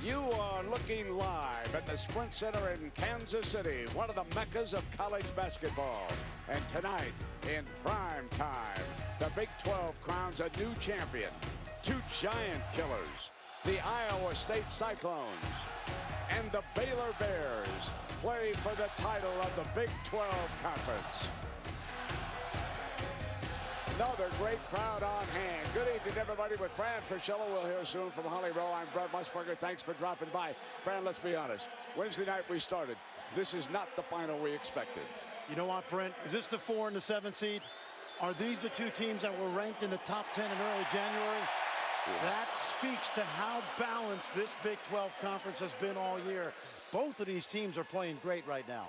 You are looking live at the Sprint Center in Kansas City, one of the meccas of college basketball. And tonight, in prime time, the Big 12 crowns a new champion. Two giant killers, the Iowa State Cyclones and the Baylor Bears, play for the title of the Big 12 Conference. Another great crowd on hand. Good evening, everybody. With Fran Fraschilla, we'll hear soon from Holly Rowe. I'm Brett Musburger. Thanks for dropping by. Fran, let's be honest. Wednesday night we started. This is not the final we expected. You know what, Brent? Is this the 4 and the 7 seed? Are these the two teams that were ranked in the top 10 in early January? Yeah. That speaks to how balanced this Big 12 conference has been all year. Both of these teams are playing great right now.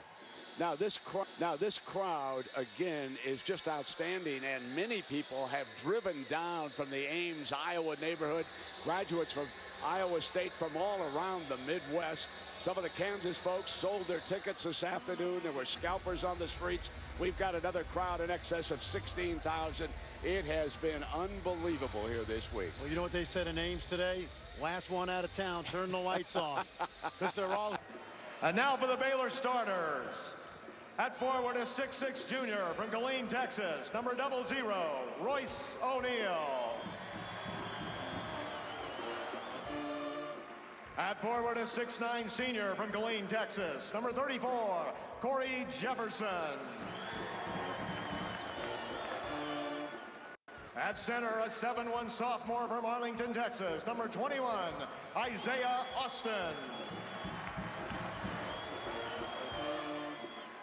Now this crowd, again, is just outstanding, and many people have driven down from the Ames, Iowa neighborhood, graduates from Iowa State from all around the Midwest. Some of the Kansas folks sold their tickets this afternoon. There were scalpers on the streets. We've got another crowd in excess of 16,000. It has been unbelievable here this week. Well, you know what they said in Ames today? Last one out of town, turn the lights off. Because they're all... And now for the Baylor starters. At forward, a 6'6" junior from Killeen, Texas, number 00, Royce O'Neal. At forward, a 6'9" senior from Killeen, Texas, number 34, Corey Jefferson. At center, a 7'1" sophomore from Arlington, Texas, number 21, Isaiah Austin.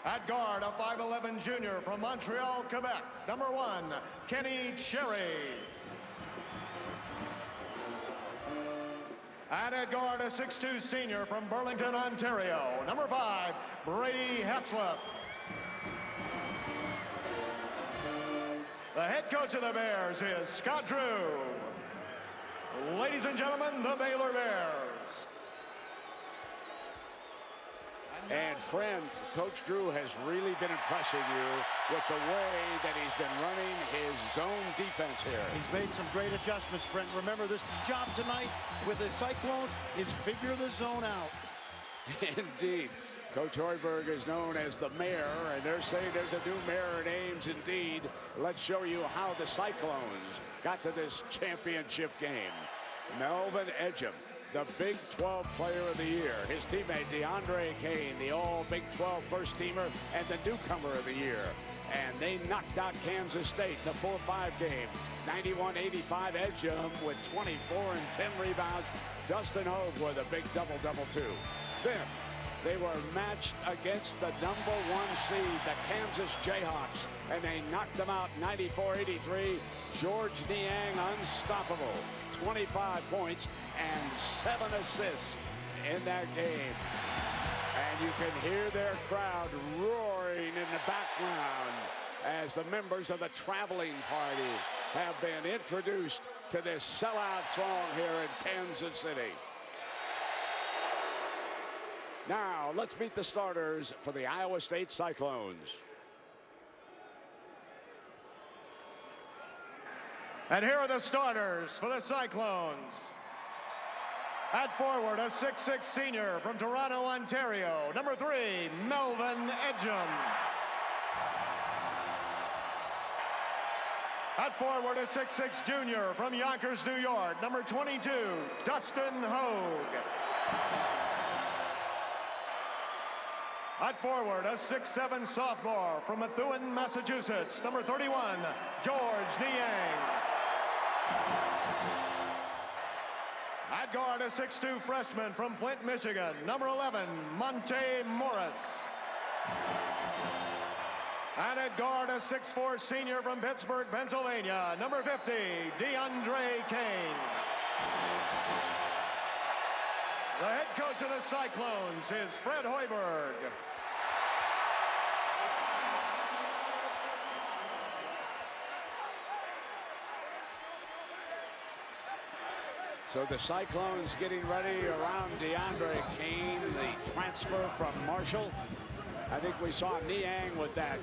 At guard, a 5'11" junior from Montreal, Quebec, number 1, Kenny Cherry. And at guard, a 6'2" senior from Burlington, Ontario, number 5, Brady Heslop. The head coach of the Bears is Scott Drew. Ladies and gentlemen, the Baylor Bears. And friend, Coach Drew has really been impressing you with the way that he's been running his zone defense here. He's made some great adjustments, Brent. Remember, this job tonight with the Cyclones is figure the zone out. Indeed. Coach Hoiberg is known as the mayor, and they're saying there's a new mayor in Ames. Indeed. Let's show you how the Cyclones got to this championship game. Melvin Ejim, the Big 12 Player of the Year. His teammate DeAndre Kane, the All-Big 12 first-teamer and the Newcomer of the Year. And they knocked out Kansas State in the 4-5 game. 91-85 Ejim with 24 and 10 rebounds. Dustin Hogue with a big double-double too. Then they were matched against the number 1 seed, the Kansas Jayhawks, and they knocked them out 94-83. George Niang unstoppable. 25 points and 7 assists in that game. And you can hear their crowd roaring in the background as the members of the traveling party have been introduced to this sellout throng here in Kansas City. Now, let's meet the starters for the Iowa State Cyclones. And here are the starters for the Cyclones. At forward, a 6'6" senior from Toronto, Ontario, number 3, Melvin Ejim. At forward, a 6'6" junior from Yonkers, New York, number 22, Dustin Hogue. At forward, a 6'7" sophomore from Methuen, Massachusetts, number 31, George Niang. At guard, a 6'2" freshman from Flint, Michigan, number 11, Monte Morris. And at guard, a 6'4" senior from Pittsburgh, Pennsylvania, number 50, DeAndre Kane. The head coach of the Cyclones is Fred Hoiberg. So the Cyclones getting ready around DeAndre Kane, the transfer from Marshall. I think we saw Niang with that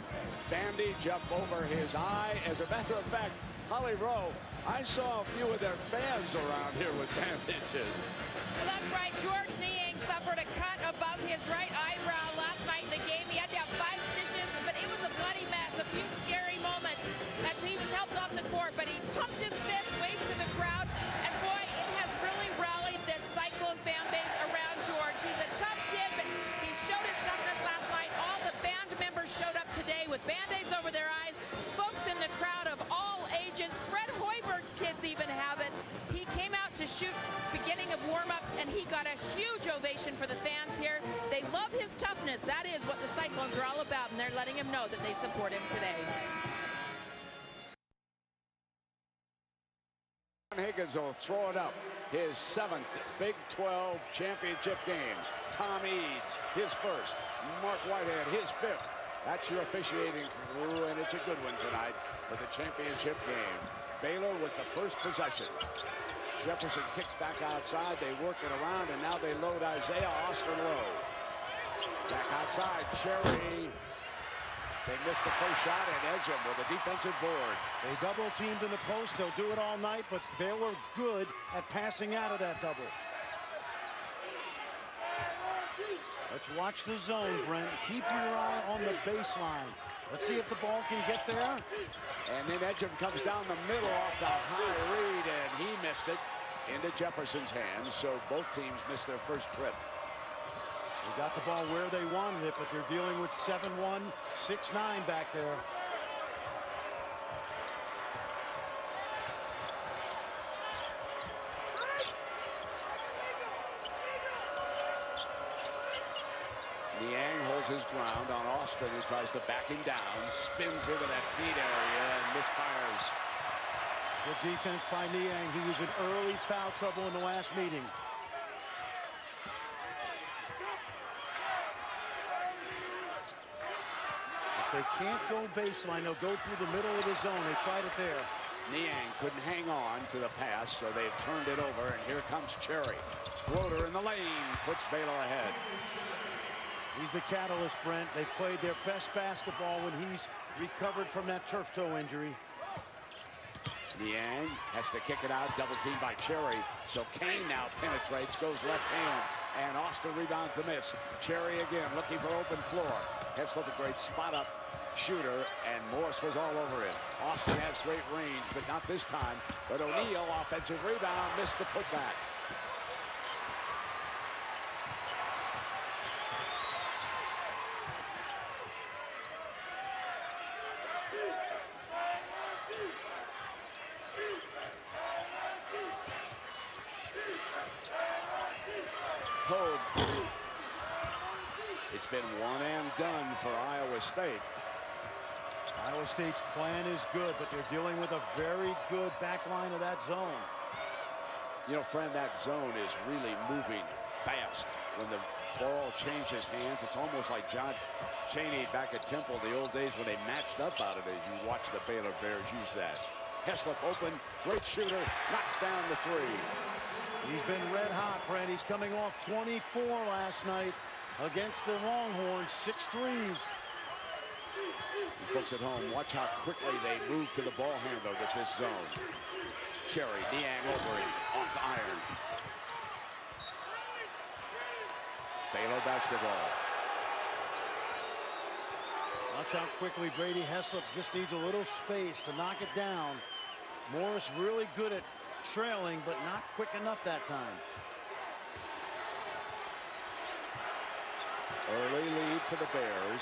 bandage up over his eye. As a matter of fact, Holly Rowe, I saw a few of their fans around here with bandages. Well, that's right. George Niang suffered a cut above his right eyebrow last night in the game. He had to have 5 stitches, but it was a bloody mess. A few scary moments as he was helped off the court, but he pumped his fist, waved to the crowd, and boy, it has really rallied this Cyclone fan base around George. He's a tough kid, but he showed his toughness last night. All the band members showed up today with Band-Aids over their eyes. Folks in the crowd of all ages. Fred Hoiberg's kids even have it. He came out to shoot beginning of warm-ups, and he got a huge ovation for the fans here. They love his toughness. That is what the Cyclones are all about, and they're letting him know that they support him today. Higgins will throw it up. His 7th Big 12 championship game. Tom Eads, his 1st. Mark Whitehead, his 5th. That's your officiating crew, and it's a good one tonight for the championship game. Baylor with the first possession. Jefferson kicks back outside. They work it around, and now they load Isaiah Austin low. Back outside, Cherry. They missed the first shot, and Edgem with a defensive board. They double teamed in the post. They'll do it all night, but Baylor good at passing out of that double. Let's watch the zone, Brent. Keep your eye on the baseline. Let's see if the ball can get there. And then Edgem comes down the middle off the high read, and he missed it into Jefferson's hands. So both teams missed their first trip. They got the ball where they wanted it, but they're dealing with 7-1, 6-9 back there. Niang holds his ground on Austin, who tries to back him down, spins into that feet area and misfires. Good defense by Niang. He was in early foul trouble in the last meeting. If they can't go baseline, they'll go through the middle of the zone. They tried it there. Niang couldn't hang on to the pass, so they've turned it over, and here comes Cherry. Floater in the lane, puts Baylor ahead. He's the catalyst, Brent. They've played their best basketball when he's recovered from that turf toe injury. Niang has to kick it out, double teamed by Cherry. So Kane now penetrates, goes left hand, and Austin rebounds the miss. Cherry again looking for open floor. Heslop a great spot up shooter, and Morris was all over it. Austin has great range, but not this time. But O'Neal, offensive rebound, missed the putback. It's been one and done for Iowa State. Iowa State's plan is good, but they're dealing with a very good back line of that zone. You know, friend, that zone is really moving fast. When the ball changes hands, it's almost like John Chaney back at Temple the old days when they matched up out of it. As you watch the Baylor Bears use that. Heslop open, great shooter, knocks down the 3. He's been red hot, Brent. He's coming off 24 last night against the Longhorns, 6 threes. You folks at home, watch how quickly they move to the ball handler with this zone. Cherry, Niang over him, off the iron. Baylor basketball. Watch how quickly Brady Heslop just needs a little space to knock it down. Morris really good at trailing, but not quick enough that time. Early lead for the Bears.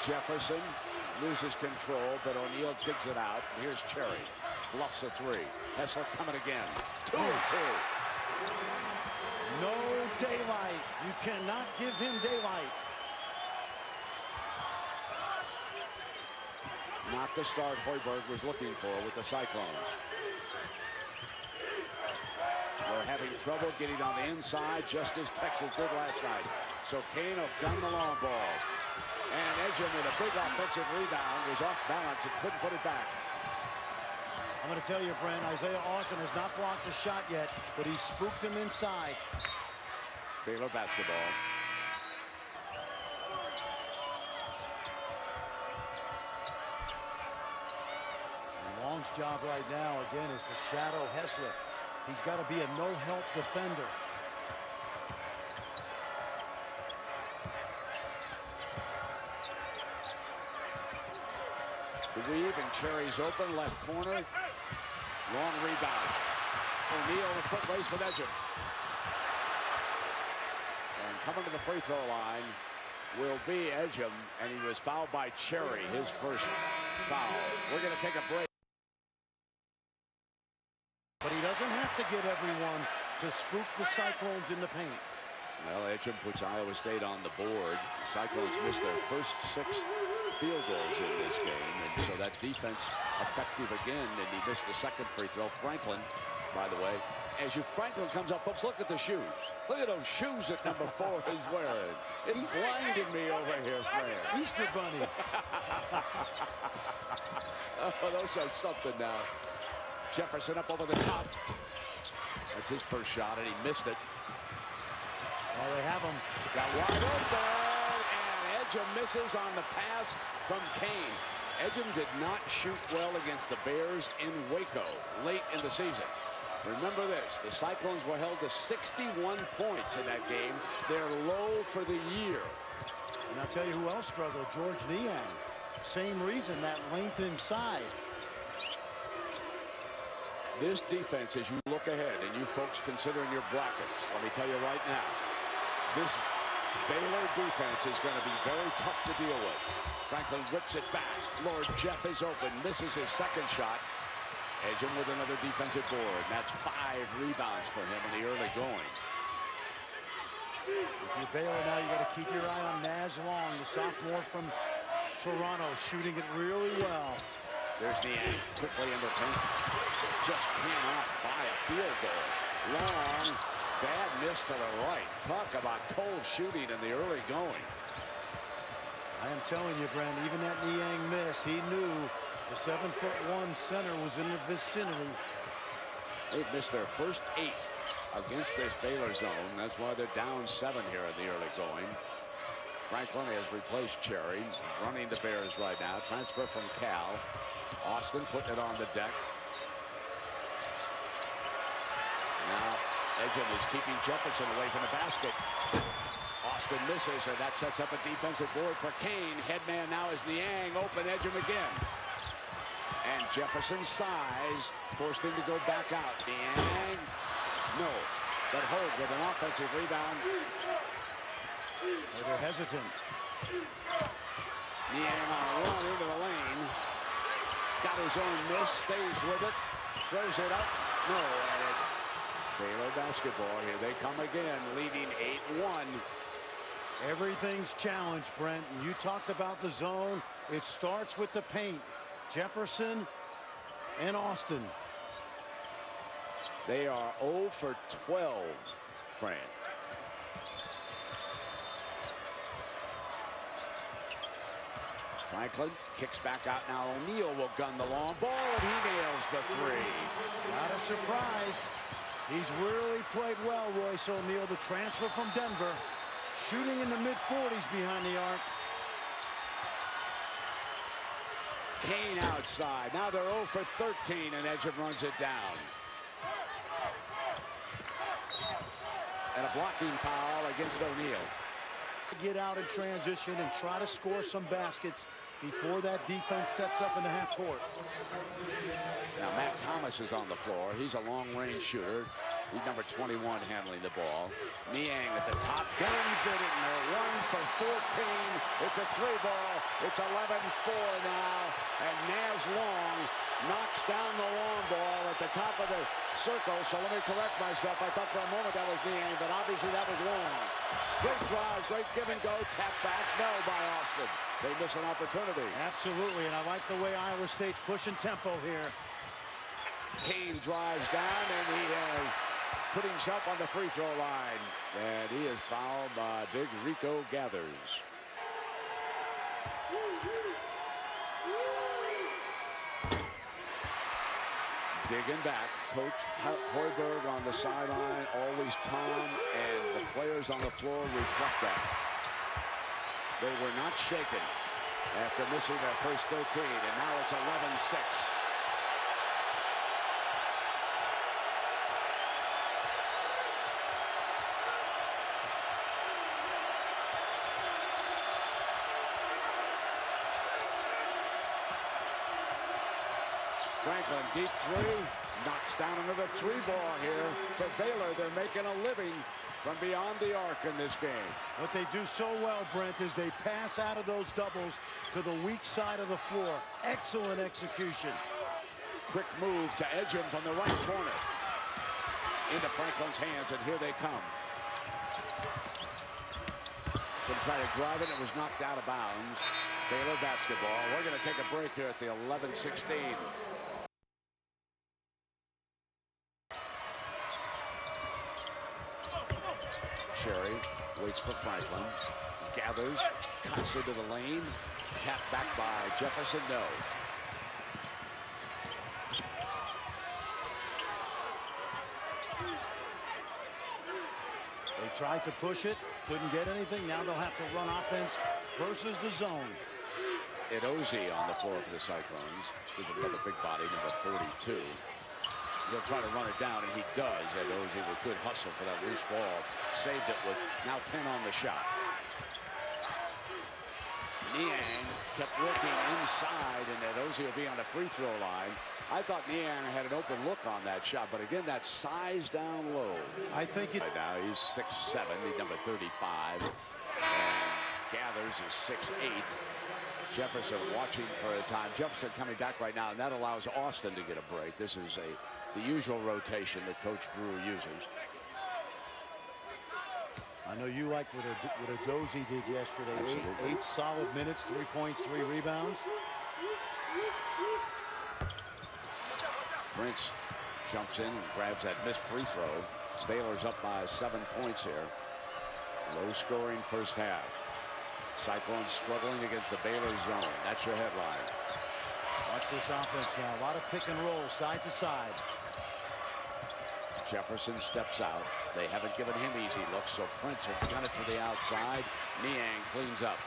Jefferson loses control, but O'Neal digs it out. Here's Cherry. Bluffs a 3. Heslop coming again. 2 and 2. No daylight. You cannot give him daylight. Not the start Hoiberg was looking for with the Cyclones. We're having trouble getting on the inside, just as Texas did last night. So Kane will gun the long ball. And Edgem with a big offensive rebound was off balance and couldn't put it back. I'm going to tell you, Brent, Isaiah Austin has not blocked a shot yet, but he spooked him inside. Baylor basketball. job right now, again, is to shadow Hessler. He's got to be a no-help defender. The weave, and Cherry's open, left corner. Long rebound. O'Neal, the foot race with Edgem. And coming to the free throw line will be Edgem, and he was fouled by Cherry, his first foul. We're going to take a break. But he doesn't have to get everyone to spook the Cyclones in the paint. Well, Edgem puts Iowa State on the board. The Cyclones missed their first 6 field goals in this game, and so that defense effective again, and he missed the second free throw. Franklin, by the way, as Franklin comes up, folks, look at the shoes. Look at those shoes that number 4 is wearing. It blinded me over here, Fran. Easter Bunny. Oh, those are something now. Jefferson up over the top. That's his first shot, and he missed it. Well, they have him. Got wide open, and Edgem misses on the pass from Kane. Edgem did not shoot well against the Bears in Waco late in the season. Remember this, the Cyclones were held to 61 points in that game. They're low for the year. And I'll tell you who else struggled, George Niang. Same reason, that length inside. This defense, as you look ahead, and you folks considering your brackets, let me tell you right now, this Baylor defense is going to be very tough to deal with. Franklin whips it back. Lord Jeff is open, misses his second shot. Edgem with another defensive board. That's 5 rebounds for him in the early going. If you're Baylor now, you got to keep your eye on Naz Long, the sophomore from Toronto, shooting it really well. There's Niang quickly into paint. Just cannot buy a field goal. Long, bad miss to the right. Talk about cold shooting in the early going. I am telling you, Brent, even that Niang miss, he knew the 7'1" center was in the vicinity. They've missed their first 8 against this Baylor zone. That's why they're down 7 here in the early going. Franklin has replaced Cherry, running the Bears right now. Transfer from Cal. Austin putting it on the deck. Now Edgem is keeping Jefferson away from the basket. Austin misses, and that sets up a defensive board for Kane. Headman now is Niang, open Edgem again. And Jefferson's size forced him to go back out. Niang, no, but Hogue with an offensive rebound. They're hesitant. Niang on a run into the lane. Got his own miss, stays with it, throws it up. No, and it's Baylor basketball. Here they come again, leading 8-1. Everything's challenged, Brent. You talked about the zone. It starts with the paint. Jefferson and Austin. They are 0 for 12, Fran. Franklin kicks back out now. O'Neal will gun the long ball, and he nails the 3. Not a surprise. He's really played well, Royce O'Neal, the transfer from Denver. Shooting in the mid-40s behind the arc. Kane outside. Now they're 0 for 13, and Edgem runs it down. And a blocking foul against O'Neal. Get out in transition and try to score some baskets before that defense sets up in the half court. Now Matt Thomas is on the floor. He's a long-range shooter. He's number 21 handling the ball. Niang at the top, guns it, and they're 1 for 14. It's a 3 ball. It's 11-4 now, and Naz Long knocks down the long ball at the top of the circle. So let me correct myself. I thought for a moment that was Niang, but obviously that was Long. Great drive, great give and go, tap back, no by Austin. They miss an opportunity. Absolutely, and I like the way Iowa State's pushing tempo here. Kane drives down, and he has put himself on the free throw line. And he is fouled by Big Rico Gathers. Digging back, Coach Hoiberg on the sideline, always calm, and the players on the floor reflect that. They were not shaken after missing their first 13, and now it's 11-6. Franklin, deep three, knocks down another three ball here for Baylor. They're making a living from beyond the arc in this game. What they do so well, Brent, is they pass out of those doubles to the weak side of the floor. Excellent execution. Quick move to edge him from the right corner. Into Franklin's hands, and here they come. Going to try to drive it. It was knocked out of bounds. Baylor basketball. We're going to take a break here at the 11:16. Cherry waits for Franklin. Gathers, cuts into the lane. Tapped back by Jefferson. No. They tried to push it, couldn't get anything. Now they'll have to run offense versus the zone. Edozie on the floor for the Cyclones. Gives him another big body, number 42. He'll try to run it down, and he does. Edozie with good hustle for that loose ball. Saved it with now 10 on the shot. Niang kept working inside, and Edozie will be on the free throw line. I thought Niang had an open look on that shot, but again, that size down low. I think it. Right now he's 6'7", he's number 35, and Gathers is 6'8". Jefferson watching for a time. Jefferson coming back right now, and that allows Austin to get a break. This is the usual rotation that Coach Drew uses. I know you liked what Edozie did yesterday. Eight solid minutes, 3 points, 3 rebounds. Prince jumps in and grabs that missed free throw. Baylor's up by 7 points here. Low scoring first half. Cyclones struggling against the Baylor zone. That's your headline. Watch this offense now. A lot of pick and roll side to side. Jefferson steps out. They haven't given him easy looks, so Prince will gun it to the outside. Niang cleans up.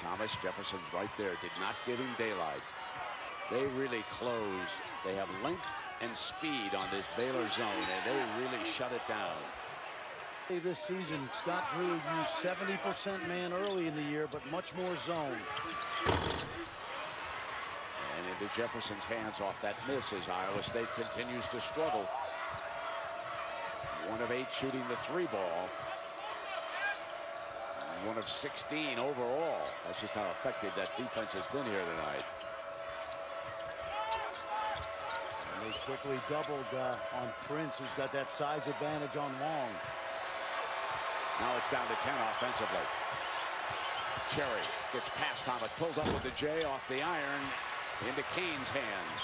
Thomas Jefferson's right there. Did not give him daylight. They really close. They have length and speed on this Baylor zone, and they really shut it down. This season, Scott Drew used 70% man early in the year, but much more zone. And into Jefferson's hands off that miss as Iowa State continues to struggle. 1 of 8 shooting the 3 ball. 1 of 16 overall. That's just how effective that defense has been here tonight. And they quickly doubled on Prince, who's got that size advantage on Long. Now it's down to 10 offensively. Cherry gets past Thomas, pulls up with the J off the iron into Kane's hands.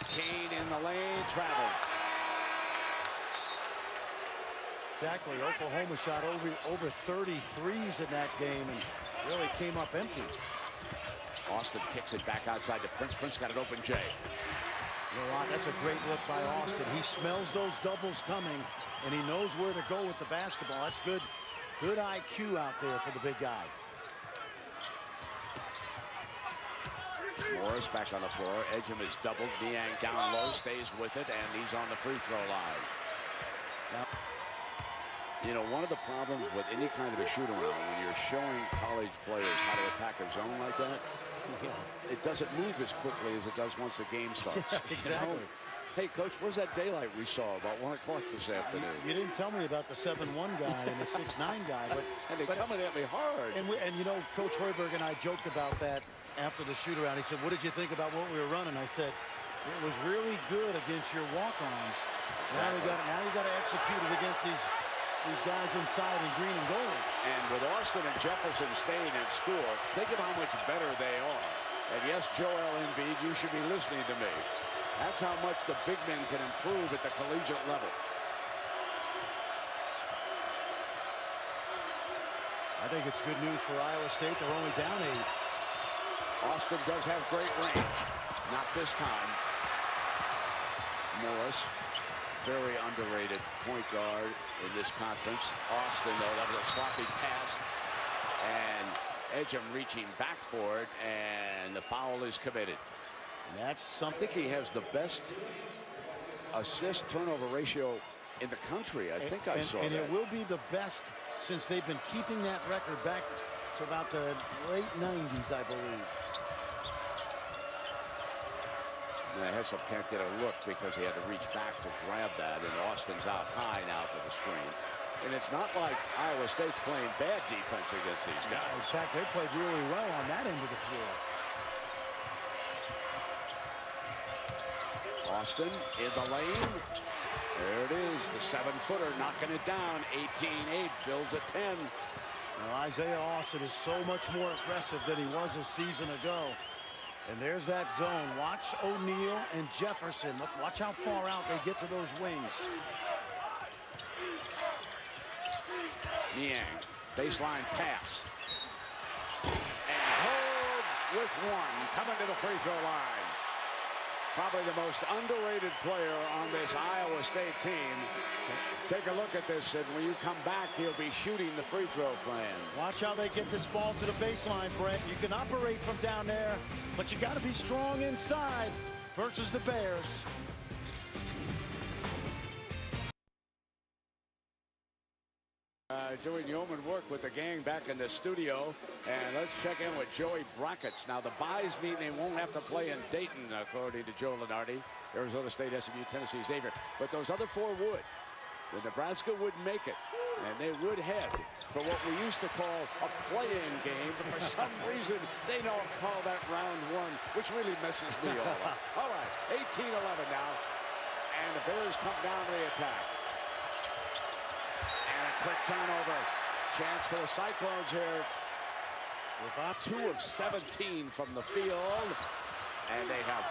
Kane in the lane, traveled. Exactly. Oklahoma shot over 30 threes in that game and really came up empty. Austin kicks it back outside to Prince. Prince got an open J. That's a great look by Austin. He smells those doubles coming, and he knows where to go with the basketball. That's good IQ out there for the big guy. Morris back on the floor. Edgeham is doubled. Niang down low, stays with it, and he's on the free throw line. Now, you know, one of the problems with any kind of a shoot-around, when you're showing college players how to attack a zone like that, it doesn't move as quickly as it does once the game starts. Exactly. You know? Hey, Coach, where's that daylight we saw about 1 o'clock this afternoon? You didn't tell me about the 7'1" guy and the 6'9" guy. And they're coming at me hard. And you know, Coach Hoiberg and I joked about that after the shoot-around. He said, what did you think about what we were running? I said, it was really good against your walk-ons. Exactly. Now you got to execute it against these guys inside in green and gold. And with Austin and Jefferson staying at school, think of how much better they are. And yes, Joel Embiid, you should be listening to me. That's how much the big men can improve at the collegiate level. I think it's good news for Iowa State. They're only down 8. Austin does have great range. Not this time. Morris, very underrated point guard in this conference. Austin, though, that was a sloppy pass. And Edgeham reaching back for it, and the foul is committed. And that's something. I think he has the best assist turnover ratio in the country. I think I saw that. And it will be the best since they've been keeping that record back to about the late 90s, I believe. Now, Heslop can't get a look because he had to reach back to grab that, and Austin's out high now for the screen. And it's not like Iowa State's playing bad defense against these guys. In fact, they played really well on that end of the floor. Austin in the lane. There it is, the 7-footer knocking it down. 18-8, builds at 10. Now, Isaiah Austin is so much more aggressive than he was a season ago. And there's that zone. Watch O'Neal and Jefferson. Watch how far out they get to those wings. Niang, baseline pass. And Hogue with one, coming to the free throw line. Probably the most underrated player on this Iowa State team. Take a look at this, and when you come back, he'll be shooting the free throw plan. Watch how they get this ball to the baseline, Brent. You can operate from down there, but you got to be strong inside versus the Bears. Doing yeoman work with the gang back in the studio. And let's check in with Joey Brackets. Now, the byes mean they won't have to play in Dayton, according to Joe Lunardi. Arizona State, SMU, Tennessee, Xavier. But those other four would. The Nebraska would make it, and they would head for what we used to call a play-in game. But for some reason, they don't call that round one, which really messes me all up. All right, 18-11 now. And the Bears come down to the attack. Quick turnover. Chance for the Cyclones here. About 2 of 17 from the field. And they have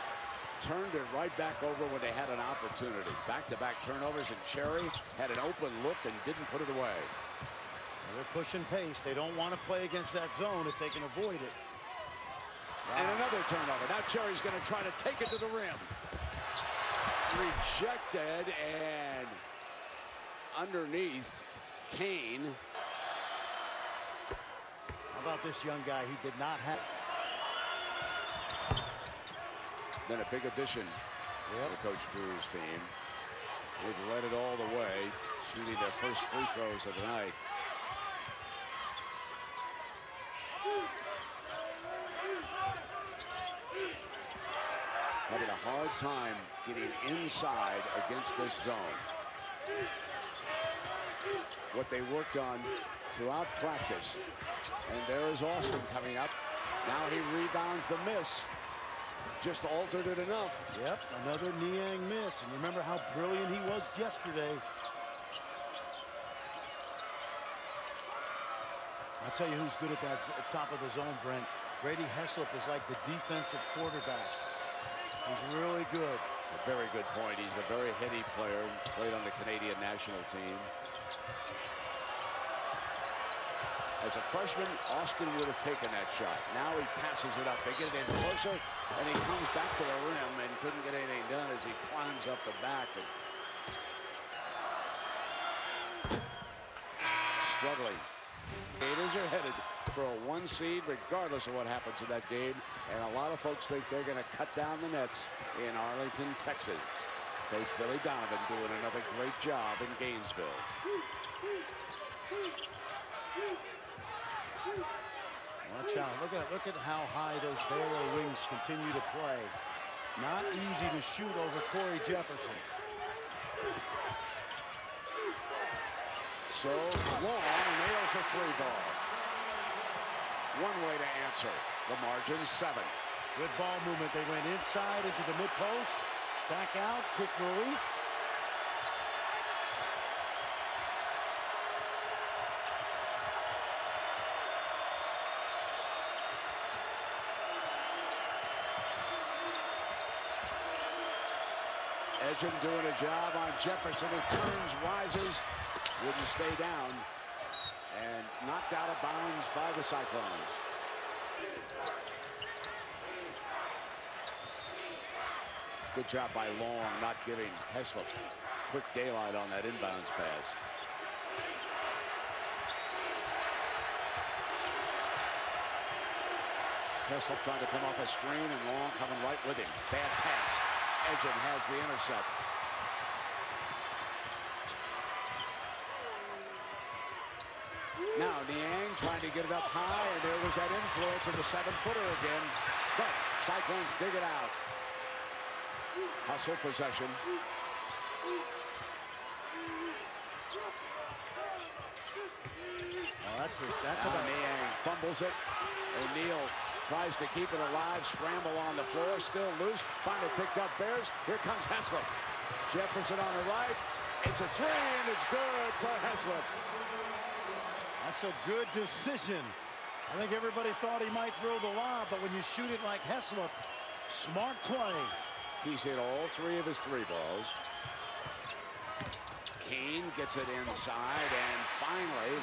turned it right back over when they had an opportunity. Back-to-back turnovers, and Cherry had an open look and didn't put it away. They're pushing pace. They don't want to play against that zone if they can avoid it. Wow. And another turnover. Now Cherry's going to try to take it to the rim. Rejected, and underneath. Kane. How about this young guy? He did not have. Then a big addition to Coach Drew's team. They've led it all the way, shooting their first free throws of the night. Having a hard time getting inside against this zone. What they worked on throughout practice. And there is Austin coming up. Now he rebounds the miss. Just altered it enough. Yep, another Niang miss. And remember how brilliant he was yesterday. I'll tell you who's good at that top of the zone, Brent. Brady Heslop is like the defensive quarterback. He's really good. A very good point. He's a very heady player. Played on the Canadian national team. As a freshman, Austin would have taken that shot. Now he passes it up. They get it in closer, and he comes back to the rim and couldn't get anything done as he climbs up the back. And struggling. Gators are headed for a 1 seed regardless of what happens in that game. And a lot of folks think they're going to cut down the nets in Arlington, Texas. Coach Billy Donovan doing another great job in Gainesville. Watch out. Look at how high those Baylor wings continue to play. Not easy to shoot over Corey Jefferson. So Long nails the 3-ball. One way to answer. The margin 7. Good ball movement. They went inside into the mid-post. Back out. Quick release. Edgin doing a job on Jefferson. He turns, rises, wouldn't stay down, and knocked out of bounds by the Cyclones. Good job by Long, not giving Heslop quick daylight on that inbounds pass. Heslop trying to come off a screen, and Long coming right with him. Bad pass. Edgin has the intercept. Now Niang trying to get it up high, and there was that influence of the 7-footer again. But Cyclones dig it out. Hustle possession. That's about Niang fumbles it. O'Neal tries to keep it alive. Scramble on the floor. Still loose. Finally picked up Bears. Here comes Heslop. Jefferson on the right. It's a three, and it's good for Heslop. That's a good decision. I think everybody thought he might throw the lob, but when you shoot it like Heslop, smart play. He's hit all 3 of his 3 balls. Kane gets it inside, and finally,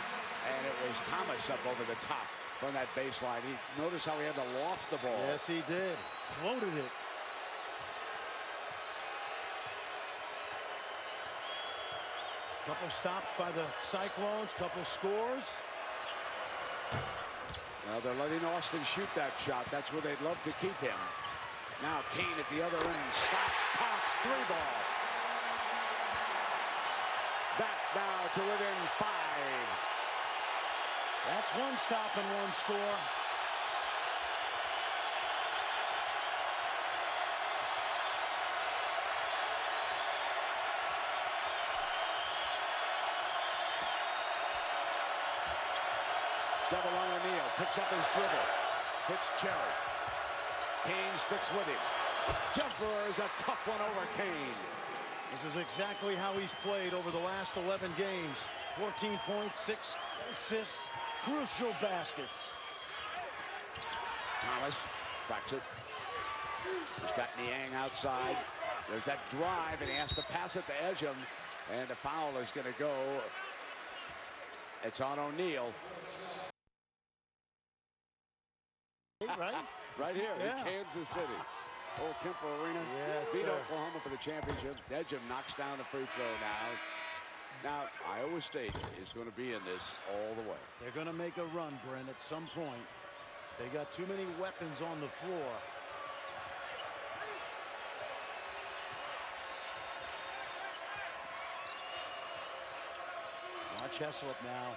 and it was Thomas up over the top from that baseline. Notice how he had to loft the ball. Yes, he did. Floated it. Couple stops by the Cyclones, couple scores. Well, they're letting Austin shoot that shot. That's where they'd love to keep him. Now Kane at the other end. Stops, pops, 3-ball. Back now to within 5. That's 1 stop and 1 score. Double on O'Neal. Picks up his dribble. Hits Cherry. Kane sticks with him. Jumper is a tough one over Kane. This is exactly how he's played over the last 11 games. 14 points, 6 assists, crucial baskets. Thomas tracks it. He's got Niang outside. There's that drive, and he has to pass it to Ejim. And the foul is going to go. It's on O'Neal. Right? Right here Yeah. in Kansas City. Old Kemper Arena. Yes, Beat sir. Oklahoma for the championship. Ejim knocks down the free throw now. Now, Iowa State is going to be in this all the way. They're going to make a run, Brent, at some point. They got too many weapons on the floor. Watch Heslop now.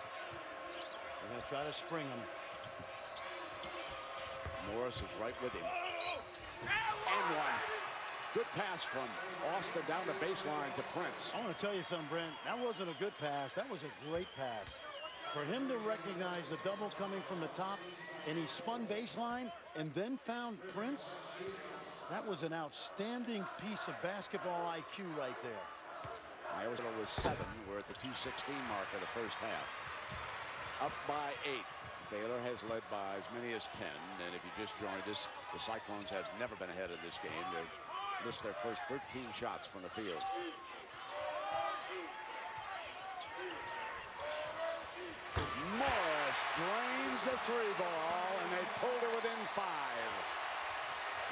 They're going to try to spring him. Morris is right with him. And one. Good pass from Austin down the baseline to Prince. I want to tell you something, Brent. That wasn't a good pass. That was a great pass. For him to recognize the double coming from the top, and he spun baseline and then found Prince, that was an outstanding piece of basketball IQ right there. Iowa State was 7. We're at the 2:16 mark of the first half. Up by 8. Baylor has led by as many as 10. And if you just joined us, the Cyclones have never been ahead in this game. They've missed their first 13 shots from the field. Morris drains the 3-ball, and they pulled it within 5.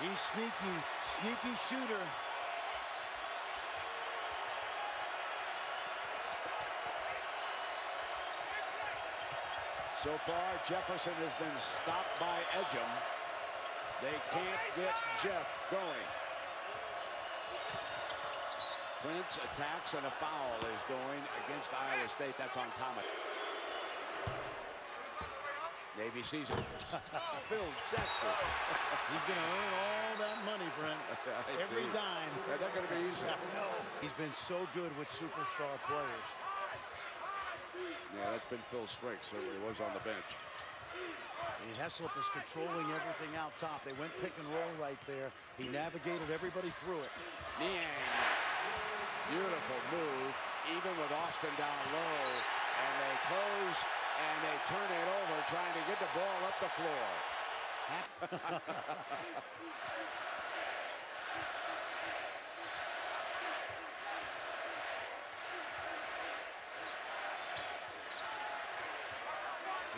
He's sneaky, sneaky shooter. So far, Jefferson has been stopped by Ejim. They can't get Jeff going. Prince attacks, and a foul is going against Iowa State. That's on Thomas. Navy sees it. Phil Jackson. He's going to earn all that money, Brent. Every dime. They're not going to be using it. No. He's been so good with superstar players. Yeah, that's been Phil Spriggs. Certainly was on the bench. And Heslop is controlling everything out top. They went pick and roll right there. He navigated everybody through it. Niang. Beautiful move, even with Austin down low. And they close, and they turn it over, trying to get the ball up the floor.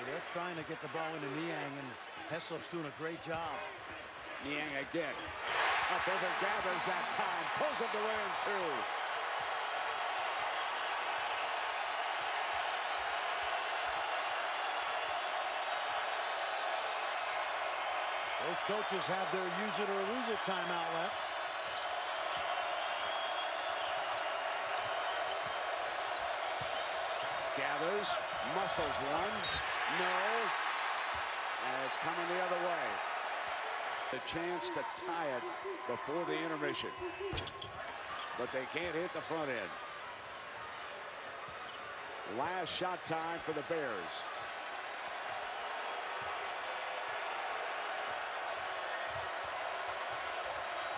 They're trying to get the ball into Niang, and Heslop's doing a great job. Niang again. Up over Gathers that time. Pulls it to win, too. Both coaches have their use it or lose it timeout left. Gathers shoulders, muscles one. No. And it's coming the other way. The chance to tie it before the intermission. But they can't hit the front end. Last shot time for the Bears.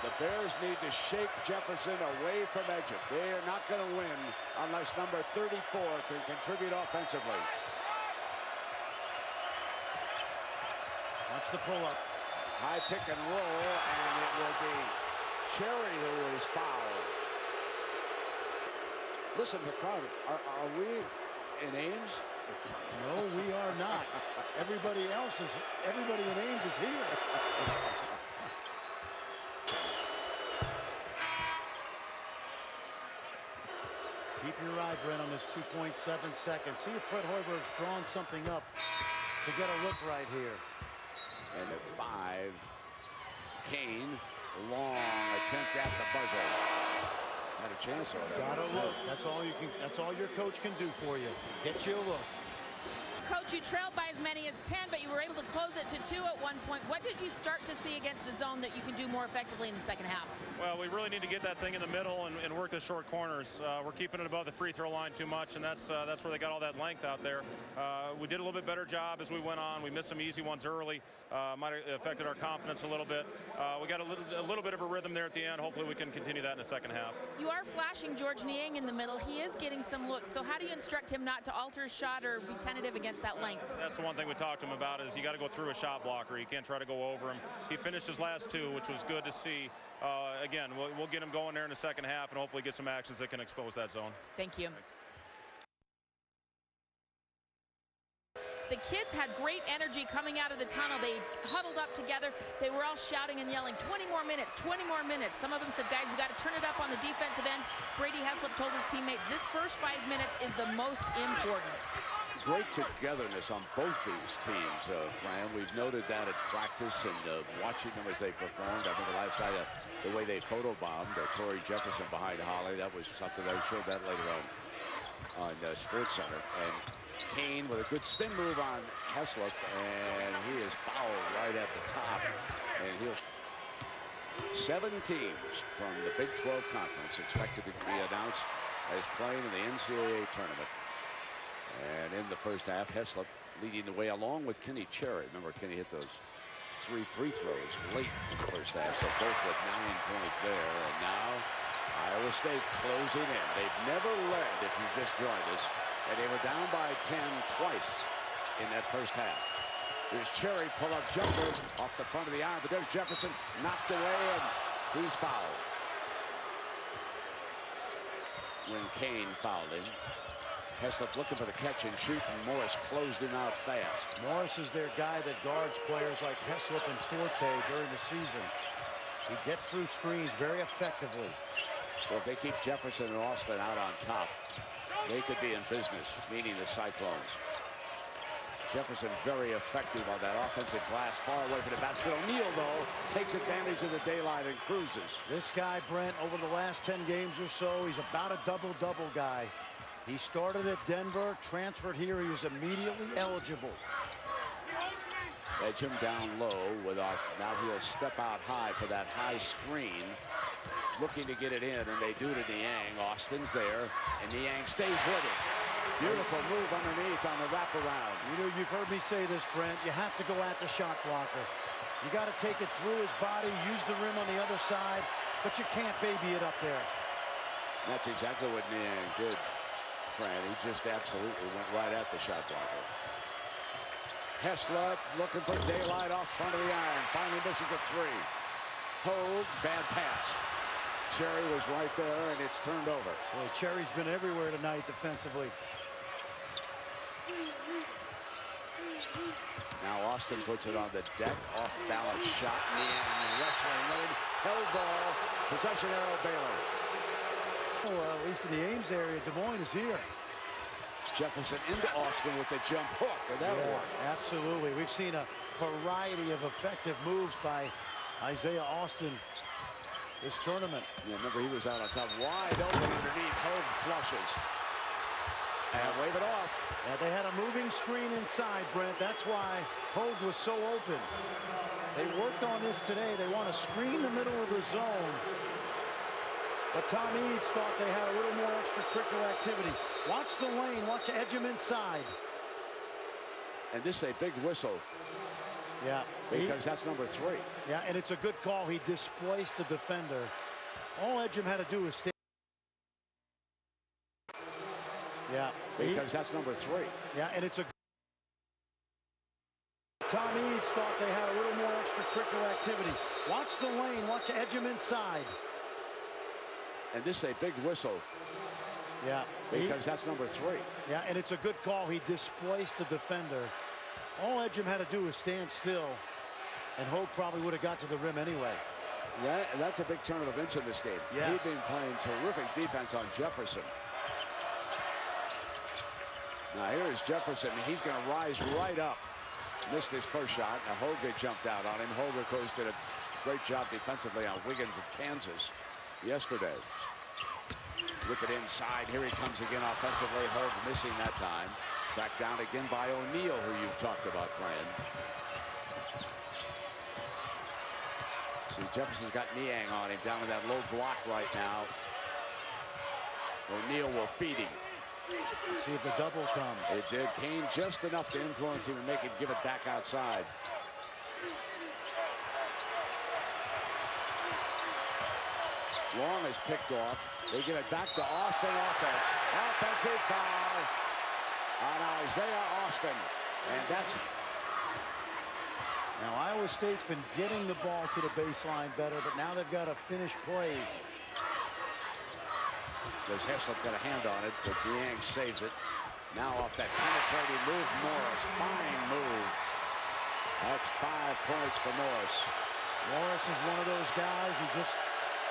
The Bears need to shake Jefferson away from Edgett. They are not going to win unless number 34 can contribute offensively. Watch the pull-up. High pick and roll, and it will be Cherry who is fouled. Listen, the crowd, are we in Ames? No, we are not. Everybody in Ames is here. Keep your eye, Brent, on this 2.7 seconds. See if Fred Hoiberg's drawn something up to get a look right here. And at 5, Kane, long attempt at the buzzer. Had a chance on it. Gotta look. That's all your coach can do for you. Get you a look. Coach, you trailed by as many as 10, but you were able to close it to 2 at one point. What did you start to see against the zone that you can do more effectively in the second half? Well, we really need to get that thing in the middle and work the short corners. We're keeping it above the free throw line too much, and that's where they got all that length out there. We did a little bit better job as we went on. We missed some easy ones early. Might have affected our confidence a little bit. We got a little bit of a rhythm there at the end. Hopefully we can continue that in the second half. You are flashing Georges Niang in the middle. He is getting some looks. So how do you instruct him not to alter his shot or be tentative against that length? That's the one thing we talked to him about is you got to go through a shot blocker. You can't try to go over him. He finished his last 2, which was good to see. Again, we'll get him going there in the second half and hopefully get some actions that can expose that zone. Thank you. Thanks. The kids had great energy coming out of the tunnel. They huddled up together. They were all shouting and yelling, 20 more minutes, 20 more minutes. Some of them said, guys, we got to turn it up on the defensive end. Brady Heslop told his teammates, this first 5 minutes is the most important. Great togetherness on both these teams, Fran. We've noted that at practice and watching them as they performed. I remember last night the way they photobombed Corey Jefferson behind Holly. That was something. I showed that later on Sports Center. And Kane with a good spin move on Heslop, and he is fouled right at the top. And he'll 7 teams from the Big 12 Conference expected to be announced as playing in the NCAA tournament. And in the first half, Heslop leading the way along with Kenny Cherry. Remember, Kenny hit those 3 free throws late in the first half, so both with 9 points there. And now Iowa State closing in. They've never led, if you just joined us, and they were down by 10 twice in that first half. There's Cherry, pull-up jumper off the front of the iron, but there's Jefferson knocked away, and he's fouled. When Kane fouled him. Heslop looking for the catch and shoot, and Morris closed him out fast. Morris is their guy that guards players like Heslop and Forte during the season. He gets through screens very effectively. Well, if they keep Jefferson and Austin out on top, they could be in business, meaning the Cyclones. Jefferson very effective on that offensive glass, far away from the basket. O'Neal, though, takes advantage of the daylight and cruises. This guy, Brent, over the last 10 games or so, he's about a double-double guy. He started at Denver, transferred here. He was immediately eligible. Edge him down low with Austin. Now he'll step out high for that high screen, looking to get it in, and they do to Niang. Austin's there, and Niang stays with it. Beautiful move underneath on the wraparound. You know, you've heard me say this, Brent. You have to go at the shot blocker. You got to take it through his body, use the rim on the other side, but you can't baby it up there. That's exactly what Niang did, Fran. He just absolutely went right at the shot blocker. Heslop looking for daylight off front of the iron. Finally misses a 3. Hold, bad pass. Cherry was right there, and it's turned over. Boy, Cherry's been everywhere tonight defensively. Now Austin puts it on the deck. Off-balance shot. Niang wrestling mode. Held ball. Possession arrow, Baylor. Well, at least in the Ames area, Des Moines is here. Jefferson into Austin with the jump hook, and that worked. Absolutely. We've seen a variety of effective moves by Isaiah Austin this tournament. Yeah, remember, he was out on top, wide open underneath. Hogue flushes. And wave it off. Yeah, they had a moving screen inside, Brent. That's why Hogue was so open. They worked on this today. They want to screen the middle of the zone. But Tom Eads thought they had a little more extracurricular activity. Watch the lane. Watch edge him inside. And this is a big whistle. Yeah. Because that's number 3. Yeah, and it's a good call. He displaced the defender. All Edgem had to do was stay. Yeah. Because that's number 3. Yeah, and it's a. Tom Eads thought they had a little more extracurricular activity. Watch the lane. Watch edge him inside. And this is a big whistle. Yeah. Because that's number 3. Yeah, and it's a good call. He displaced the defender. All Edgem had to do was stand still. And Hogue probably would have got to the rim anyway. That's a big turn of events in this game. Yes. He's been playing terrific defense on Jefferson. Now here's Jefferson. He's going to rise right up. Missed his first shot. Now Hogue jumped out on him. Hogue, of course, did a great job defensively on Wiggins of Kansas yesterday. Look at inside. Here he comes again offensively. Hogue missing that time. Tracked down again by O'Neal, who you've talked about, Fran. See, Jefferson's got Niang on him down in that low block right now. O'Neal will feed him. See if the double comes. It did. Kane just enough to influence him and make it give it back outside. Long is picked off. They give it back to Austin. Offensive foul on Isaiah Austin. And that's... Now, Iowa State's been getting the ball to the baseline better, but now they've got to finish plays. Does Heslop got a hand on it, but Niang saves it. Now off that penetrating move, Morris. Fine move. That's 5 points for Morris. Morris is one of those guys who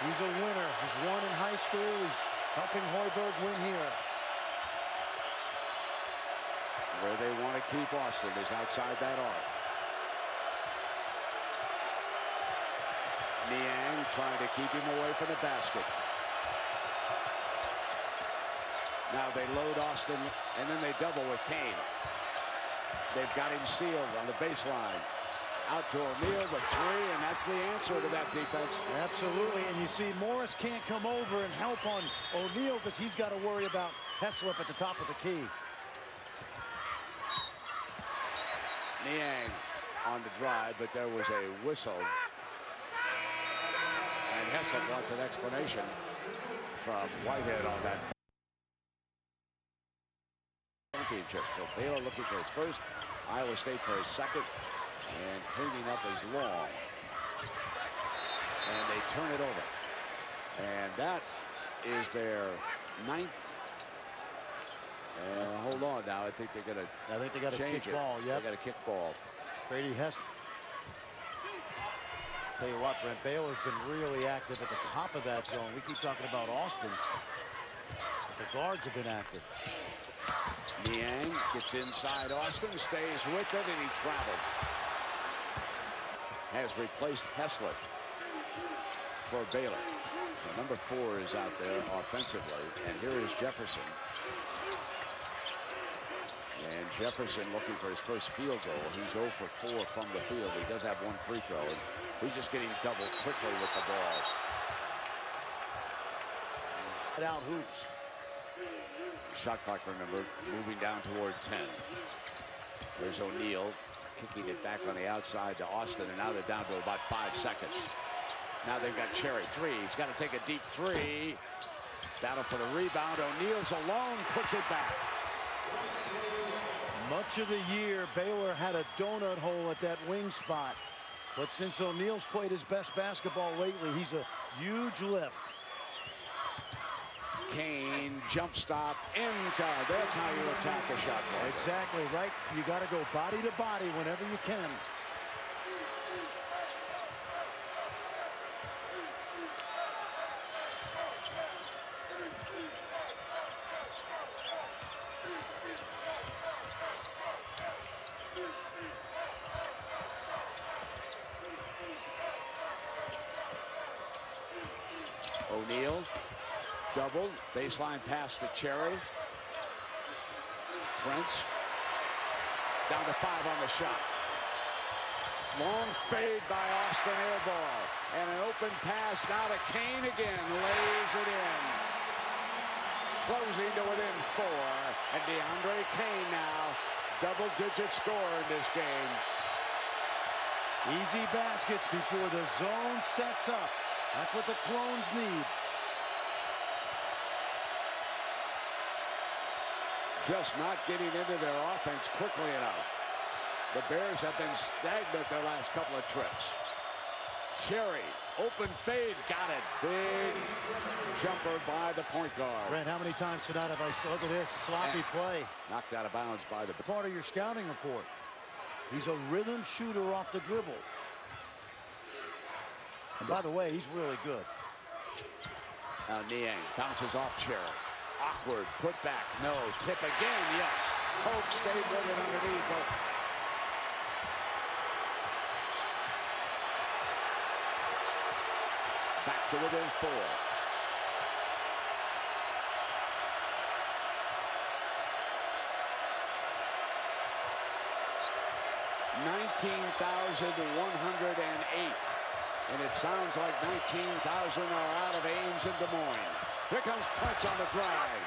he's a winner. He's won in high school. He's helping Hoiberg win here. Where they want to keep Austin is outside that arc. Niang trying to keep him away from the basket. Now they load Austin, and then they double with Kane. They've got him sealed on the baseline. Out to O'Neal, the 3, and that's the answer to that defense. Absolutely, and you see Morris can't come over and help on O'Neal because he's got to worry about Heslop at the top of the key. Niang on the drive, but there was a whistle. And Heslop wants an explanation from Whitehead on that championship. So Baylor looking for his first, Iowa State for his second, and cleaning up his long. And they turn it over. And that is their 9th. And hold on now. I think they're going to change kick it. ball. Yep. They got a kick ball. Brady Heslop. Tell you what, Brent, Baylor's been really active at the top of that zone. We keep talking about Austin. But the guards have been active. Niang gets inside Austin, stays with it, and he traveled. Has replaced Heslop for Baylor. So number 4 is out there offensively, and here is Jefferson. And Jefferson looking for his first field goal. He's 0 for 4 from the field. He does have 1 free throw. He's just getting doubled quickly with the ball. Out hoops. Shot clock, remember, moving down toward 10. There's O'Neal kicking it back on the outside to Austin, and now they're down to about 5 seconds. Now they've got Cherry 3. He's got to take a deep 3. Battle for the rebound. O'Neal's alone, puts it back. Much of the year, Baylor had a donut hole at that wing spot. But since O'Neal's played his best basketball lately, he's a huge lift. Kane, jump stop, inside. That's how you attack a shot block. Exactly right. You got to go body to body whenever you can. O'Neal, double, baseline pass to Cherry. Prince. Down to 5 on the shot. Long fade by Austin, air ball. And an open pass now to Kane again. Lays it in. Closing to within 4. And DeAndre Kane now double-digit score in this game. Easy baskets before the zone sets up. That's what the Clones need. Just not getting into their offense quickly enough. The Bears have been stagnant their last couple of trips. Cherry, open fade, got it. Big jumper by the point guard. Brent, how many times tonight have I saw, look at this sloppy play. Knocked out of bounds by the... Part of your scouting report. He's a rhythm shooter off the dribble. And by the way, he's really good. Now Niang bounces off Cherry. Awkward, put back, no, tip again, yes. Hope stayed with it underneath. Back to within 4. $19,108. And it sounds like 19,000 are out of Ames and Des Moines. Here comes Prince on the drive.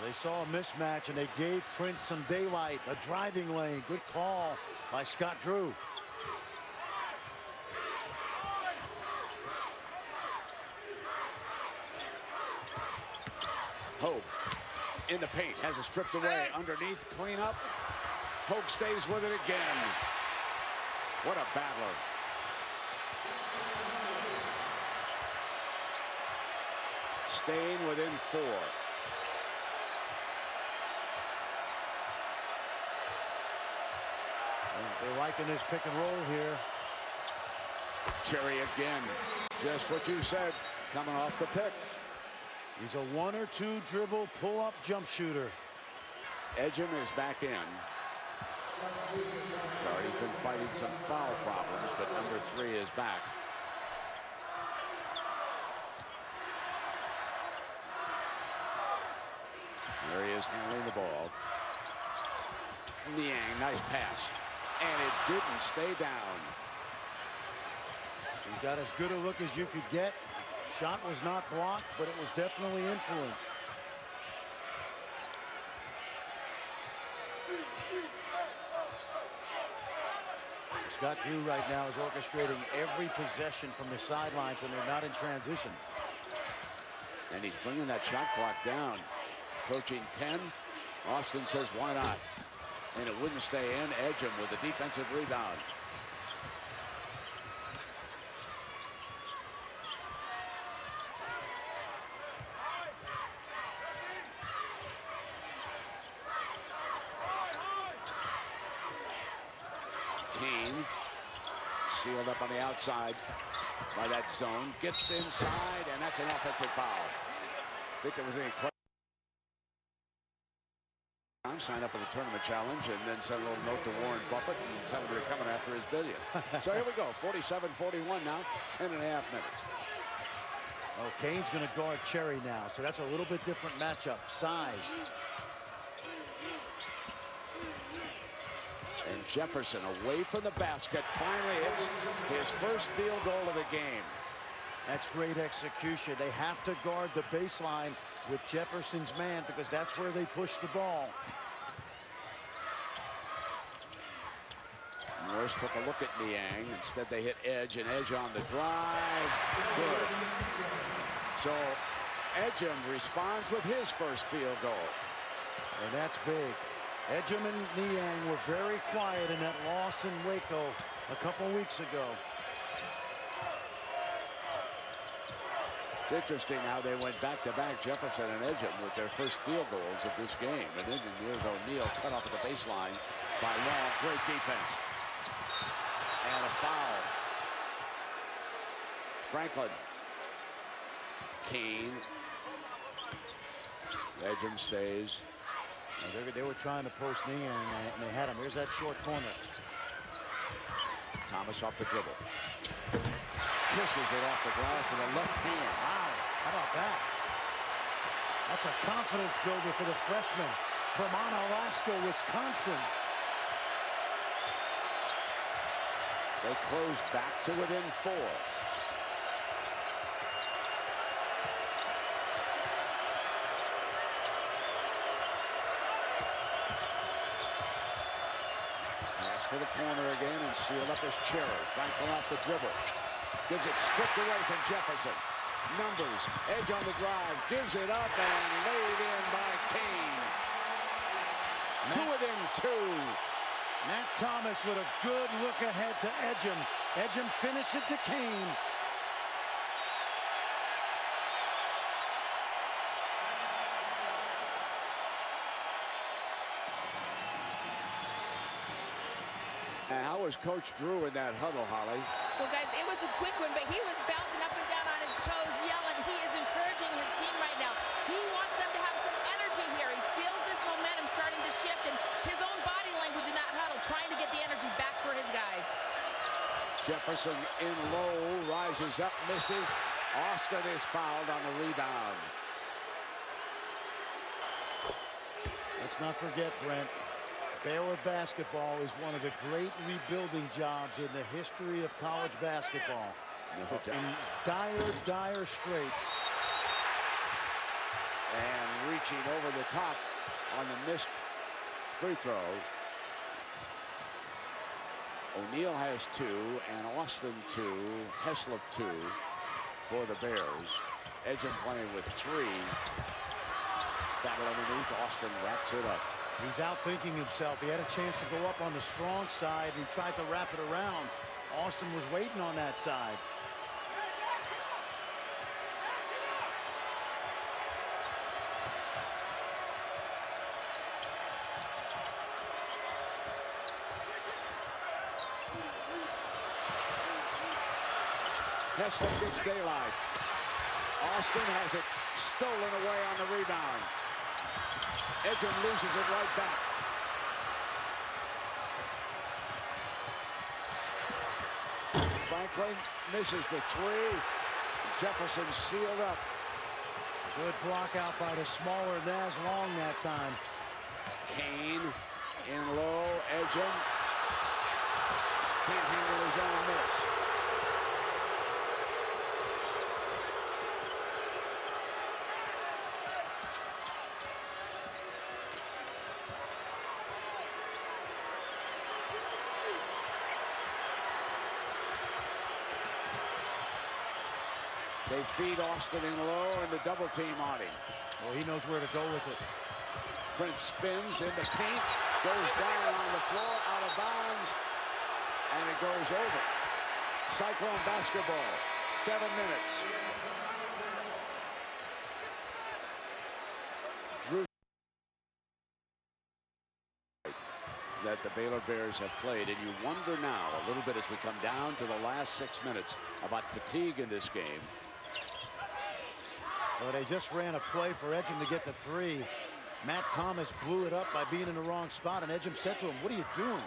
They saw a mismatch and they gave Prince some daylight, a driving lane. Good call by Scott Drew. Hope in the paint, has it stripped away. Underneath, clean up. Hope stays with it again. What a battler. Staying within 4. They're liking this pick and roll here. Cherry again. Just what you said, coming off the pick. He's a 1 or 2 dribble pull-up jump shooter. Edgem is back in. Sorry, he's been fighting some foul problems, but number 3 is back. There he is handling the ball. Niang, nice pass. And it didn't stay down. He got as good a look as you could get. Shot was not blocked, but it was definitely influenced. Scott Drew right now is orchestrating every possession from the sidelines when they're not in transition. And he's bringing that shot clock down. Approaching 10. Austin says, why not? And it wouldn't stay in. Edgem with a defensive rebound. Kane sealed up on the outside by that zone. Gets inside, and that's an offensive foul. I think there was any question. Sign up for the tournament challenge and then send a little note to Warren Buffett and tell him you're coming after his billion. So here we go, 47-41 now, 10.5 minutes. Oh, Kane's going to guard Cherry now, so that's a little bit different matchup. Size. And Jefferson away from the basket. Finally hits his first field goal of the game. That's great execution. They have to guard the baseline with Jefferson's man because that's where they push the ball. Morris took a look at Niang. Instead, they hit Edge, and Edge on the drive. Good. So Edgem responds with his first field goal. And that's big. Edgem and Niang were very quiet in that loss in Waco a couple weeks ago. It's interesting how they went back-to-back, Jefferson and Edgem, with their first field goals of this game. And then here's O'Neal cut off at the baseline by Long. Great defense. And a foul. Franklin. Kane. Edgem stays. They were trying to post Niang, and they had him. Here's that short corner. Thomas off the dribble. Kisses it off the glass with a left hand. Wow, how about that? That's a confidence builder for the freshman. from Onalaska, Wisconsin. They close back to within 4. Pass to the corner again and sealed up as Cherry. Franklin off the dribble. Gives it stripped away from Jefferson. Numbers, edge on the drive, gives it up and laid in by Kane. To within 2. Matt Thomas with a good look ahead to Edgem. Edgem finished it to Kane. And how was Coach Drew in that huddle, Holly? Well, guys, it was a quick one, but he was bouncing up and down on his toes, yelling. He is encouraging his team right now. He wants them to have some energy here. He feels this momentum starting to shift, and his own body language in that huddle, trying to get the energy back for his guys. Jefferson in low, rises up, misses. Austin is fouled on the rebound. Let's not forget, Brent, Baylor basketball is one of the great rebuilding jobs in the history of college basketball. No doubt. In dire straits. And reaching over the top on the missed free throw. O'Neal has 2, and Austin 2, Heslop 2 for the Bears. Edgem playing with 3. Battle underneath, Austin wraps it up. He's outthinking himself. He had a chance to go up on the strong side, and he tried to wrap it around. Austin was waiting on that side. Heslop gets daylight. Austin has it stolen away on the rebound. Edgem loses it right back. Franklin misses the 3. Jefferson sealed up. Good block out by the smaller Naz Long that time. Kane in low. Edgem can't handle his own miss. They feed Austin in low and the double team on him. Well, he knows where to go with it. Prince spins in the paint, goes down on the floor, out of bounds, and it goes over. Cyclone basketball, 7 minutes. Drew that the Baylor Bears have played, and you wonder now a little bit as we come down to the last 6 minutes about fatigue in this game. Well, they just ran a play for Edgem to get the 3. Matt Thomas blew it up by being in the wrong spot, and Edgem said to him, "What are you doing?"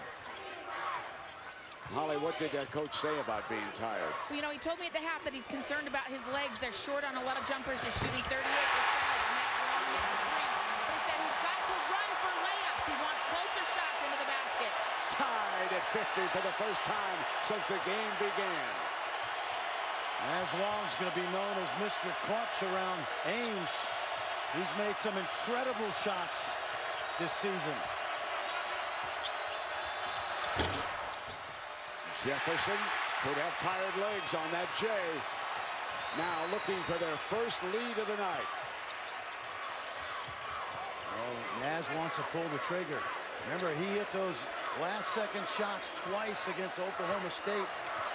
Holly, what did that coach say about being tired? Well, you know, he told me at the half that he's concerned about his legs. They're short on a lot of jumpers, just shooting 38% as Matt Long hits a 3. But he said he's got to run for layups. He wants closer shots into the basket. Tied at 50 for the first time since the game began. Naz Long's going to be known as Mr. Clutch around Ames. He's made some incredible shots this season. Jefferson could have tired legs on that J. Now looking for their first lead of the night. Oh, Naz wants to pull the trigger. Remember, he hit those last-second shots twice against Oklahoma State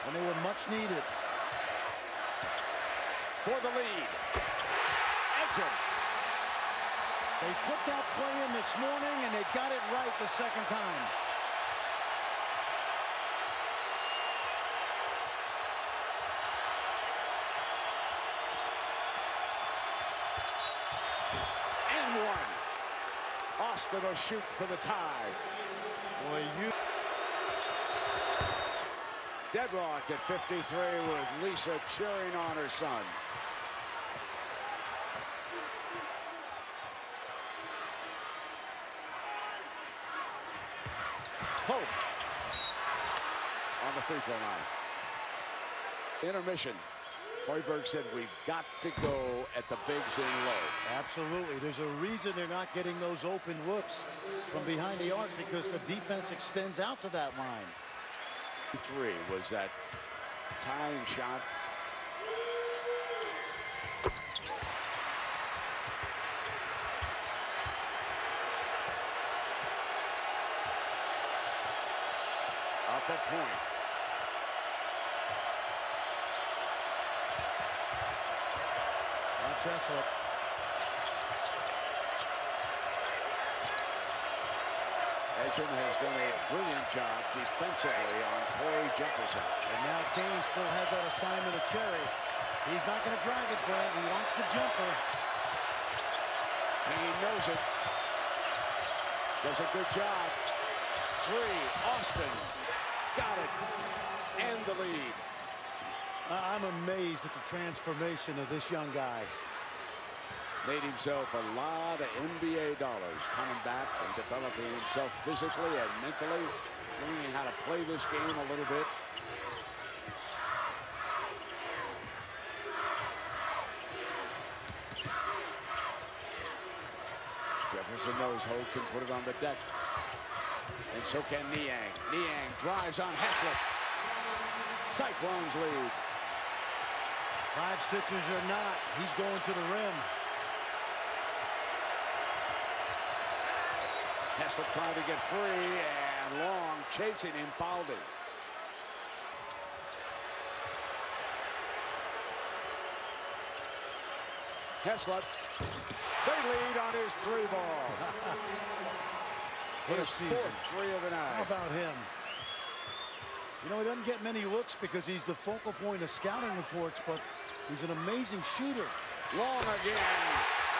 when they were much needed. For the lead. Edgem. They put that play in this morning, and they got it right the second time. And 1. Austin will shoot for the tie. Boy, you... Deadlocked at 53 with Lisa cheering on her son. free throw line. Intermission. Hoiberg said we've got to go at the bigs in low. Absolutely. There's a reason they're not getting those open looks from behind the arc, because the defense extends out to that line. 3 was that tying shot. Up at point. Cheslip. Edgem has done a brilliant job defensively on Corey Jefferson. And now Kane still has that assignment of Cherry. He's not going to drive it, Brent. He wants the jumper. Kane knows it. Does a good job. 3. Austin. Got it. And the lead. I'm amazed at the transformation of this young guy. Made himself a lot of NBA dollars coming back and developing himself physically and mentally, learning how to play this game a little bit. Jefferson knows Ho can put it on the deck. And so can Niang. Niang drives on Heslop. Cyclones lead. 5 stitches or not, he's going to the rim. Heslop trying to get free, and Long chasing him, fouled him. Heslop, they lead on his 3 ball. His 4th 3 of the night. How about him? You know, he doesn't get many looks because he's the focal point of scouting reports, but he's an amazing shooter. Long again.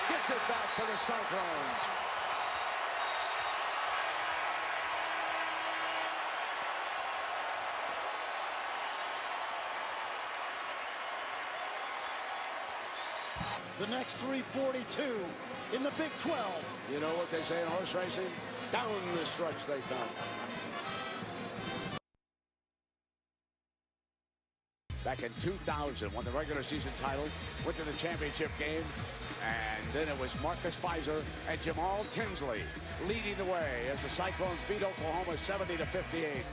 Gets it back for the Cyclones. The next 3:42 in the Big 12. You know what they say in horse racing? Down the stretch they come. Back in 2000, won the regular season title, went to the championship game, and then it was Marcus Fizer and Jamal Tinsley leading the way as the Cyclones beat Oklahoma 70-58.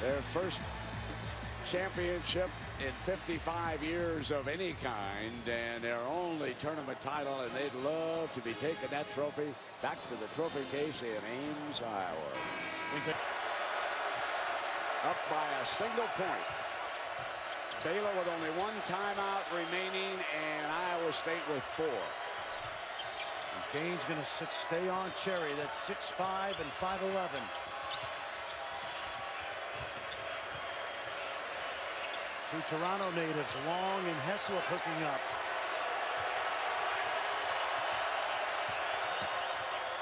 Their first championship in 55 years of any kind, and their only tournament title, and they'd love to be taking that trophy back to the trophy case in Ames, Iowa. Up by a single point. Baylor with only 1 timeout remaining, and Iowa State with 4. And Kane's going to stay on Cherry. That's 6'5" and 5'11". Two Toronto natives, Long and Heslop hooking up.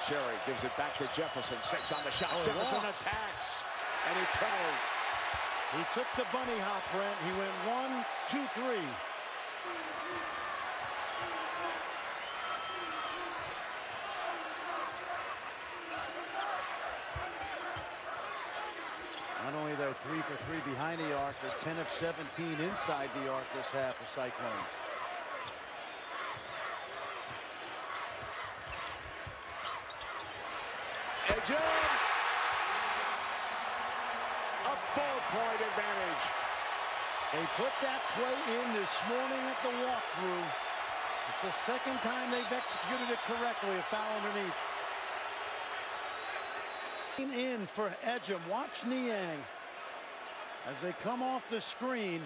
Cherry gives it back to Jefferson. 6 on the shot. Jefferson attacks, and he traveled. He took the bunny hop, Brent. He went 1, 2, 3. Not only they're 3 for 3 behind the arc, they're 10 of 17 inside the arc this half for Cyclones. Edgem! A 4-point advantage. They put that play in this morning at the walkthrough. It's the second time they've executed it correctly. A foul underneath. In for Edgem. Watch Niang as they come off the screen.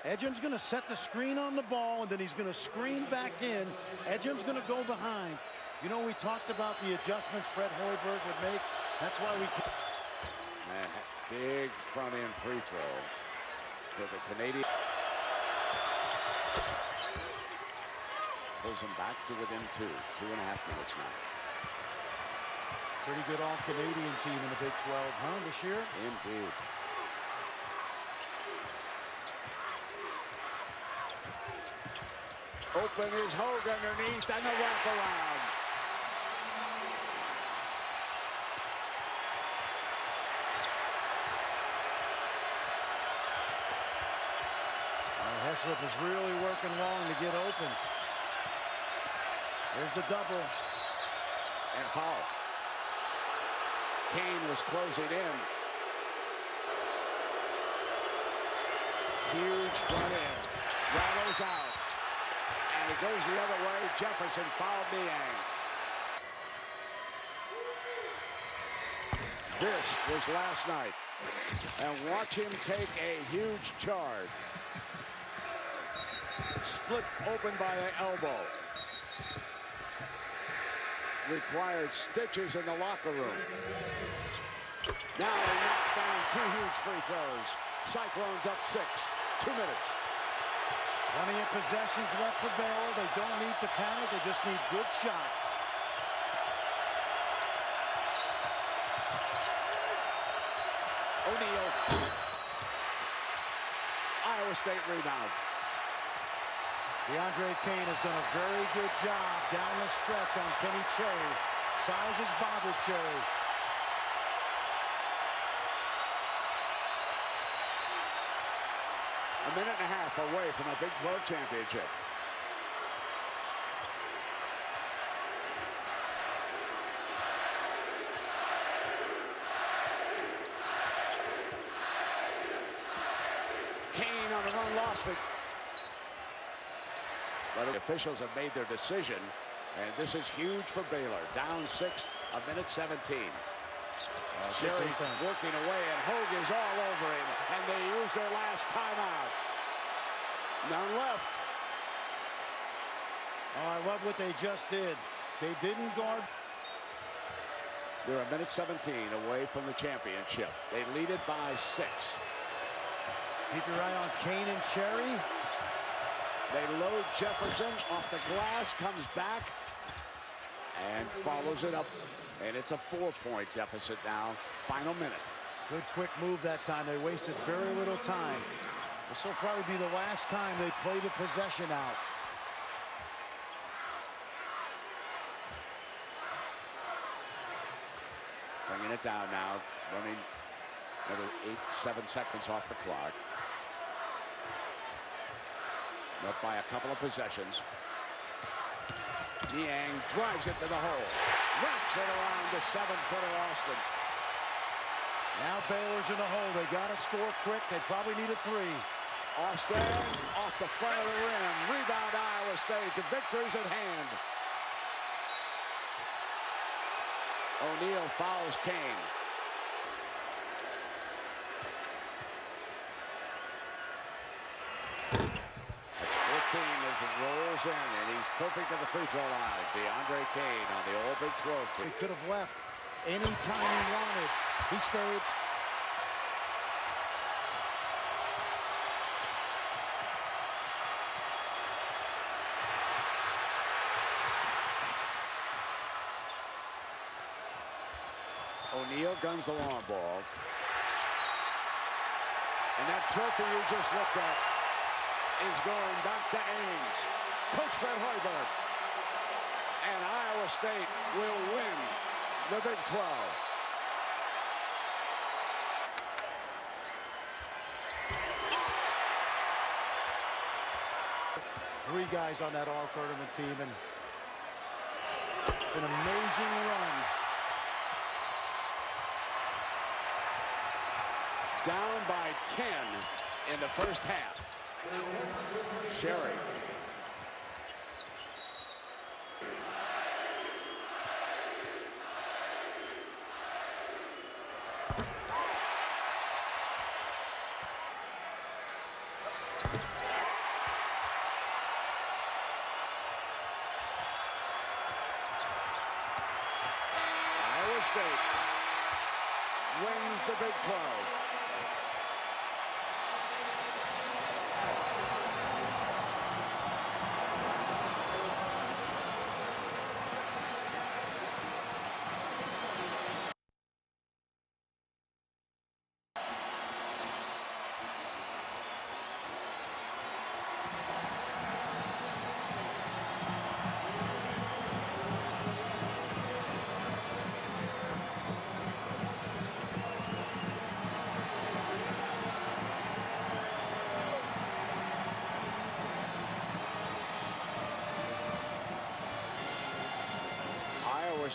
Edgem's going to set the screen on the ball, and then he's going to screen back in. Edgem's going to go behind. You know, we talked about the adjustments Fred Hoiberg would make. That's why we... Big front-end free throw for the Canadian. Pulls them back to within 2. 2.5 minutes now. Pretty good all-Canadian team in the Big 12, huh, this year? Indeed. Open is Hogue underneath, and the wraparound. Heslip is really working long to get open. There's the double. And foul. Kane was closing in. Huge front end. Rattles out. And it goes the other way. Jefferson fouled Niang. This was last night. And watch him take a huge charge. Split open by the elbow. Required stitches in the locker room. Now he knocks down 2 huge free throws. Cyclones up 6. 2 minutes. Plenty of possessions left for Baylor. They don't need to panic. They just need good shots. O'Neal. Iowa State rebound. DeAndre Kane has done a very good job down the stretch on Kenny Cherry. Size has bothered Cherry. A minute and a half away from a Big 12 championship. Kane on the run, lost it. But the officials have made their decision, and this is huge for Baylor. Down 6, a minute 17. Sherry working away, and Hogue is all over him, and they use their last timeout. None left. Oh, I love what they just did. They didn't guard. They're a minute 17 away from the championship. They lead it by 6. Keep your eye on Kane and Cherry. They load Jefferson off the glass, comes back, and follows it up. And it's a 4-point deficit now. Final minute. Good quick move that time. They wasted very little time. This will probably be the last time they play the possession out. Bringing it down now. Running another 7 seconds off the clock. Up by a couple of possessions. Niang drives it to the hole. Wraps it around the 7-footer Austin. Now Baylor's in the hole. They got to score quick. They probably need a 3. Austin off the front of the rim. Rebound Iowa State. The victory's at hand. O'Neal fouls Kane. That's 14 as it rolls in, and he's perfect at the free throw line. DeAndre Kane on the All Big 12 team. He could have left any time he wanted. He stayed. O'Neal guns the long ball. And that trophy you just looked at is going back to Ames. Coach Fred Hoiberg. And Iowa State will win the Big 12. Three guys on that all-tournament team, and an amazing run. Down by 10 in the first half. Sherry. Iowa State wins the Big 12.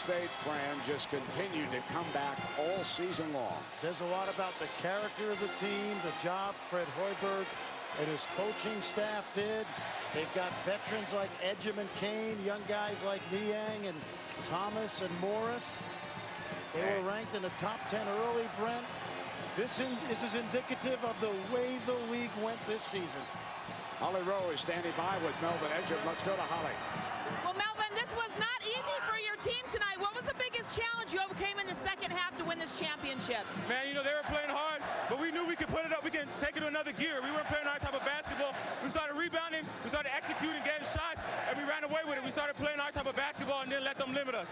State, Fran, just continued to come back all season long. Says a lot about the character of the team, the job Fred Hoiberg and his coaching staff did. They've got veterans like Edgerman Kane, young guys like Niang and Thomas and Morris. They were ranked in the top 10 early, Brent. This is indicative of the way the league went this season. Holly Rowe is standing by with Melvin Edgerman. Let's go to Holly. Well, Melvin, this was not easy for your team tonight. What was the biggest challenge you overcame in the second half to win this championship? Man, you know, they were playing hard, but we knew we could put it up. We can take it to another gear. We weren't playing our type of basketball. We started rebounding, we started executing, getting shots, and we ran away with it. We started playing our type of basketball and didn't let them limit us.